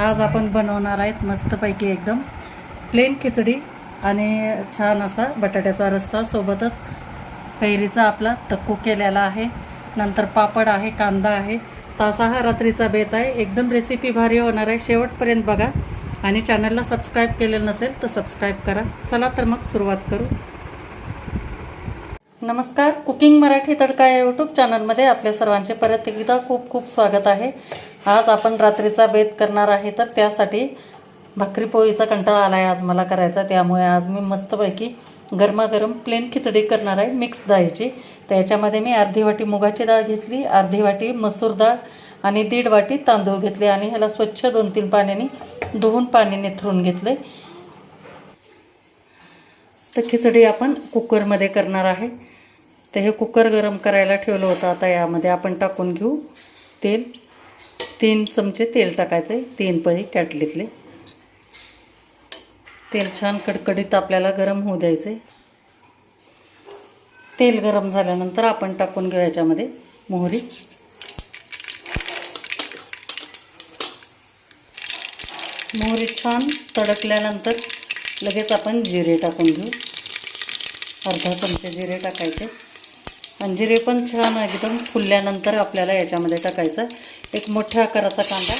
आज आपण बनवणार आहेत मस्तपैकी एकदम प्लेन खिचडी आणि छान असा बटाट्याचा रस्सा, सोबतच कैरीचा आपला तक्कू केलेला आहे, नंतर पापड आहे, कांदा आहे. तर असा हा रात्रीचा बेत आहे. एकदम रेसिपी भारी होणार आहे, शेवटपर्यंत बघा आणि चॅनलला सबस्क्राईब केलेलं नसेल तर सबस्क्राईब करा. चला तर मग सुरुवात करू. नमस्कार, कुकिंग मराठी तडका या यूट्यूब चॅनलमध्ये आपल्या सर्वांचे परत एकदा खूप खूप स्वागत आहे. आज आपण रात्रीचा बेत करणार आहे, तर त्यासाठी भाकरी पोळीचा कंटाळा आला आहे आज मला करायचा. त्यामुळे आज मी मस्तपैकी गरमागरम प्लेन खिचडी करणार आहे मिक्स डाळीची. त्याच्यामध्ये मी अर्धी वाटी मुगाची डाळ घेतली, अर्धी वाटी मसूर डाळ आणि 1.5 वाटी तांदूळ घेतले आणि ह्याला स्वच्छ 2-3 पाण्याने धुवून पाणी निथरून घेतले. तर खिचडी आपण कुकरमध्ये करणार आहे. तर हे कुकर गरम करायला ठेवलं होतं. आता यामध्ये आपण टाकून घेऊ तेल. 3 चमचे तेल टाकायचे, 3 पळी कॅटलीतले. तेल छान कडकडीत आपल्याला गरम होऊ द्यायचे. तेल गरम झाल्यानंतर आपण टाकून घेऊ याच्यामध्ये मोहरी. मोहरी छान तडकल्यानंतर लगेच आपण जिरे टाकून घेऊ. अर्धा चमचे जिरे टाकायचे आणि जिरे पण छान एकदम फुलल्यानंतर आपल्याला याच्यामध्ये टाकायचं एक मोठ्या आकाराचा कांदा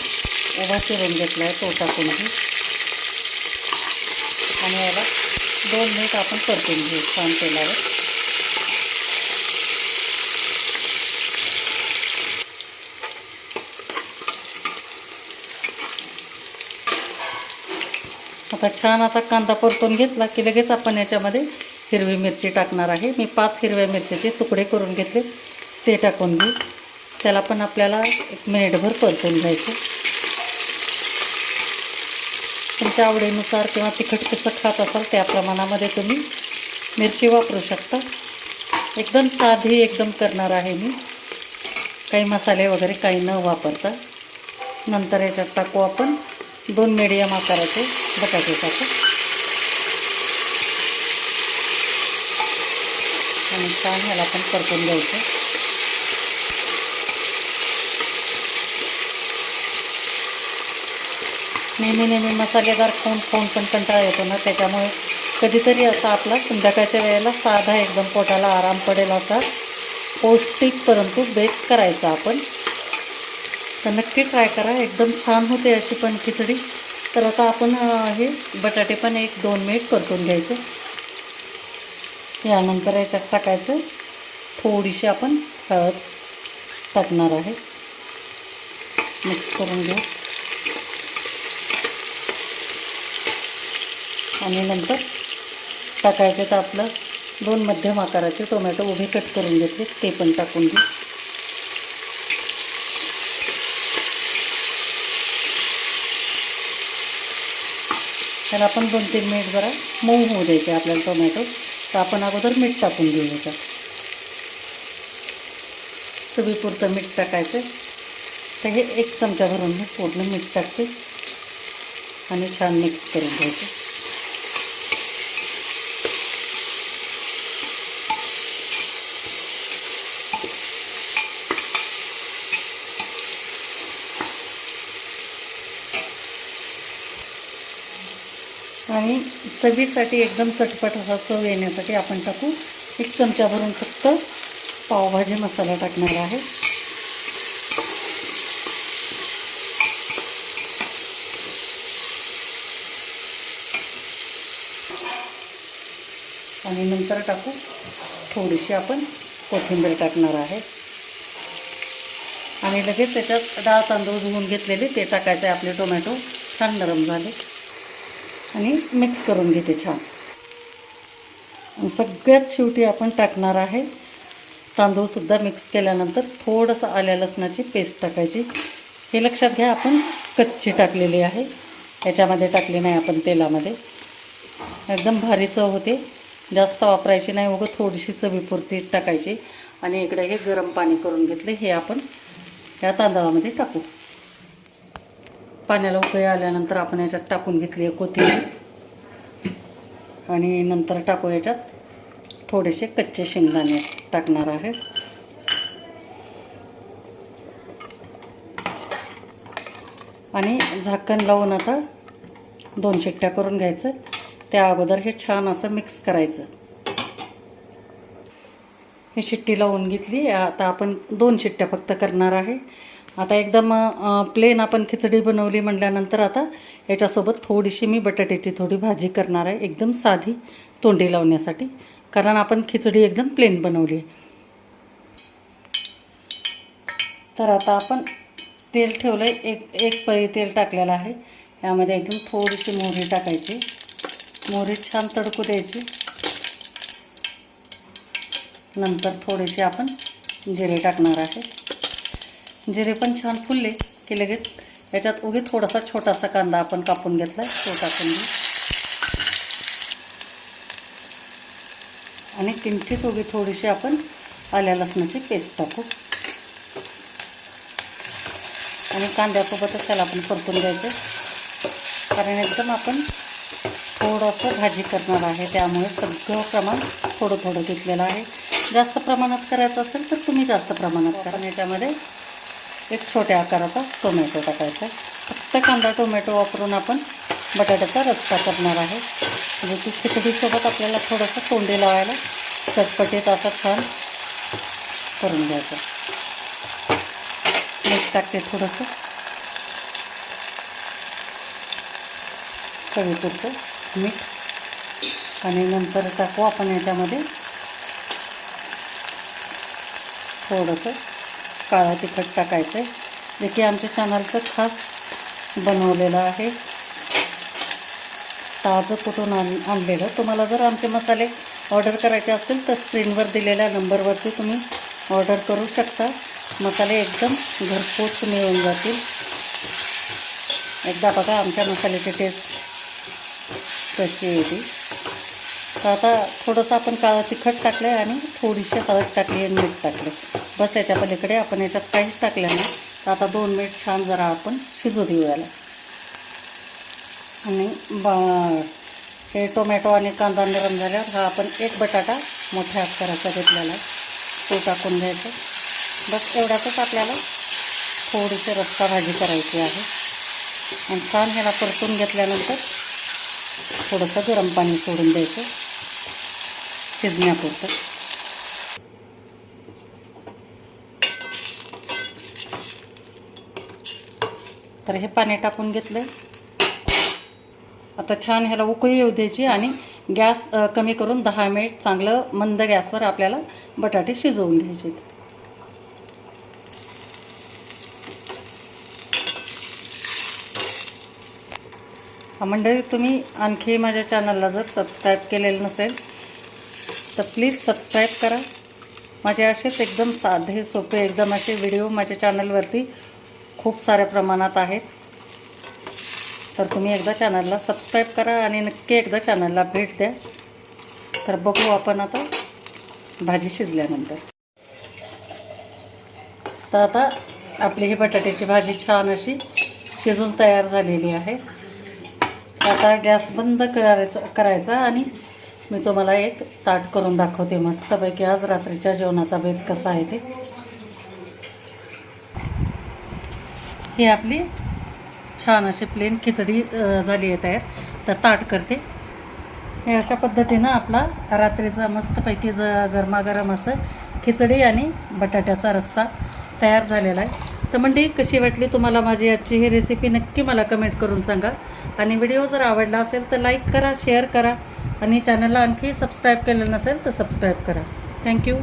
उभा चिरून घेतला आहे, तो टाकून घेऊ आणि याला 2 मिनिट आपण परतून घेऊ छान तेलावर. आता कांदा परतून घेतला की लगेच आपण याच्यामध्ये हिरवी मिरची टाकणार आहे. मी 5 हिरव्या मिरचीचे तुकडे करून घेतले, ते टाकून घेऊ. त्याला पण आपल्याला 1 मिनिटभर परतून घ्यायचं. तुमच्या आवडीनुसार किंवा तिखट कसं खात असाल त्या प्रमाणामध्ये तुम्ही मिरची वापरू शकता. एकदम साधी एकदम करणार आहे मी, काही मसाले वगैरे काही न वापरता. नंतर याच्यात टाकू आपण 2 मीडियम आकाराचे बटाटे टाकू आणि छान ह्याला पण परतून द्यायचं. नेहमी मसालेदार खाऊन पण कंटाळा येतो ना, त्याच्यामुळे कधीतरी असा आपला संध्याकाळच्या वेळेला साधा एकदम पोटाला आराम पडेल असा पौष्टिक परंतु बेत करायचा आपण. तर नक्की ट्राय करा, एकदम छान होते अशी पण खिचडी. तर आता आपण हे बटाटे पण 1-2 मिनिट परतून घ्यायचे. यानंतर याच्यात टाकायचं थोडीशी आपण हळद टाकणार आहे. मिक्स करून घेऊ आणि नंतर टाकायचे तर आपलं 2 मध्यम आकाराचे टोमॅटो उभे कट करून घेतले, ते पण टाकून घेऊ. त्याला आपण 2-3 मिनिट जरा मऊ होऊ द्यायचे आपल्याला टोमॅटो. तर आपण अगोदर मीठ टाकून घेऊ याच्यात. चवीपुरतं मीठ टाकायचं. तर हे 1 चमचा भरून मी पूर्ण मीठ टाकते आणि छान मिक्स करून घ्यायचं. आणि चवीसाठी एकदम चटपट असा चव येण्यासाठी आपण टाकू 1 चमचा भरून फक्त पावभाजी मसाला टाकणार आहे. आणि नंतर टाकू थोडीशी आपण कोथिंबीर टाकणार आहे आणि लगेच त्याच्यात डाळ तांदूळ धुवून घेतलेले ते टाकायचे. आपले टोमॅटो छान नरम झाले आणि मिक्स करून घेते छान. आणि सगळ्यात शेवटी आपण टाकणार आहे तांदूळसुद्धा मिक्स केल्यानंतर थोडंसं आल्या लसणाची पेस्ट टाकायची. हे लक्षात घ्या, आपण कच्ची टाकलेली आहे, याच्यामध्ये टाकली नाही आपण तेलामध्ये. एकदम भारी चव होते. जास्त वापरायची नाही, उगाच थोडीशी चवीपुरती टाकायची. आणि इकडे हे गरम पाणी करून घेतले, हे आपण या तांदळामध्ये टाकू. पाण्याला उकळी आल्यानंतर आपण याच्यात टाकून घेतली कोथिंबीर आणि नंतर टाकू याच्यात थोडेसे कच्चे शेंगदाणे टाकणार आहे. आणि झाकण लावून आता 2 शिट्ट्या करून घ्यायचं. त्या अगोदर हे छान असं मिक्स करायचं. ही शिट्टी लावून घेतली. आता आपण 2 शिट्ट्या फक्त करणार आहे. आता एकदम प्लेन आपण खिचडी बनवली म्हटल्यानंतर आता याच्यासोबत थोडीशी मी बटाट्याची थोडी भाजी करणार आहे, एकदम साधी तोंडी लावण्यासाठी, कारण आपण खिचडी एकदम प्लेन बनवली आहे. तर आता आपण तेल ठेवलं आहे. एक पळी तेल टाकलेलं आहे. यामध्ये एकदम थोडीशी मोहरी टाकायची. मोहरी छान तडकू द्यायची. नंतर थोडेसे आपण जिरे टाकणार आहे. जिरे पण छान फुलले की लगेच याच्यात उगी थोडासा छोटासा कांदा आपण कापून घेतला आहे, तो टाकून घेऊ. आणि किंचित उगी थोडीशी आपण आल्या लसणाची पेस्ट टाकू. आणि कांद्यासोबतच त्याला आपण परतून द्यायचं, कारण एकदम आपण थोडंसं भाजी करणार आहे, त्यामुळे सगळं प्रमाण थोडं थोडं घेतलेलं आहे. जास्त प्रमाणात करायचं असेल तर तुम्ही जास्त प्रमाणात करा. याच्यामध्ये एक छोट्या आकाराचा टोमॅटो टाकायचा. फक्त कांदा टोमॅटो वापरून आपण बटाट्याचा रस्सा करणार आहे. म्हणजे ती खिचडीसोबत आपल्याला थोडंसं तोंडी लावायला चटपटीत असं छान करून घ्यायचं. मीठ टाकते थोडंसं, चवीपुरतं मीठ. आणि नंतर टाकू आपण याच्यामध्ये थोडंसं काळं तिखट टाकायचं आहे, जे की आमच्या चॅनलचं खास बनवलेलं आहे, ताजं कुठून आणलेलं. तुम्हाला जर आमचे मसाले ऑर्डर करायचे असतील तर स्क्रीनवर दिलेल्या नंबरवरती तुम्ही ऑर्डर करू शकता. मसाले एकदम घरपोच मिळून जातील. एकदा बघा आमच्या मसाल्याची टेस्ट कशी येते. तर आता थोडंसं आपण काळं तिखट टाकलं आहे आणि थोडीशी हळद टाकली आणि मीठ टाकलं. बस याच्या पलीकडे आपण याच्यात काहीच टाकलं नाही. तर आता 2 मिनिट छान जरा आपण शिजू देऊ याला. आणि हे टोमॅटो आणि कांदा नरम झाल्यावर हा आपण एक बटाटा मोठ्या आकाराचा घेतलेला आहे, तो टाकून घ्यायचा. बस एवढ्यातच आपल्याला थोडीशी रस्सा भाजी करायची आहे. आणि छान ह्याला परतून घेतल्यानंतर थोडंसं गरम पाणी सोडून द्यायचं शिजण्यापुरतं. तर हे पाणी टाकून घेतलं. आता छान ह्याला उकळी येऊ द्यायची आणि गॅस कमी करून 10 मिनिट चांगलं मंद गॅसवर आपल्याला बटाटे शिजवून घ्यायचे. मंडळी, तुम्ही आणखी माझ्या चॅनलला जर सबस्क्राईब केलेलं नसेल तर प्लीज सबस्क्राईब करा. माझे असेच एकदम साधे सोपे एकदम असे व्हिडिओ माझ्या चॅनलवरती खूप साऱ्या प्रमाणात आहेत. तर तुम्ही एकदा चॅनलला सबस्क्राईब करा आणि नक्की एकदा चॅनलला भेट द्या. तर बघू आपण आता भाजी शिजल्यानंतर. तर आता आपली ही बटाट्याची भाजी छान अशी शिजून तयार झालेली आहे. आता गॅस बंद करायचा आणि मी तुम्हाला एक ताट करून दाखवते मस्तपैकी आज रात्रीच्या जेवणाचा बेत कसा आहे ते. ही आपली छान अशी प्लेन खिचडी झाली आहे तयार. तर ताट करते. हे अशा पद्धतीनं आपला रात्रीचा मस्तपैकी गरमागरम असं खिचडी आणि बटाट्याचा रस्सा तयार झालेला आहे. तर मंडळी, कशी वाटली तुम्हाला माझी आजची ही रेसिपी नक्की मला कमेंट करून सांगा. आणि व्हिडिओ जर आवडला असेल तर लाईक करा, शेअर करा आणि चॅनलला आणखी सबस्क्राईब केलेलं नसेल तर सबस्क्राईब करा. थँक्यू.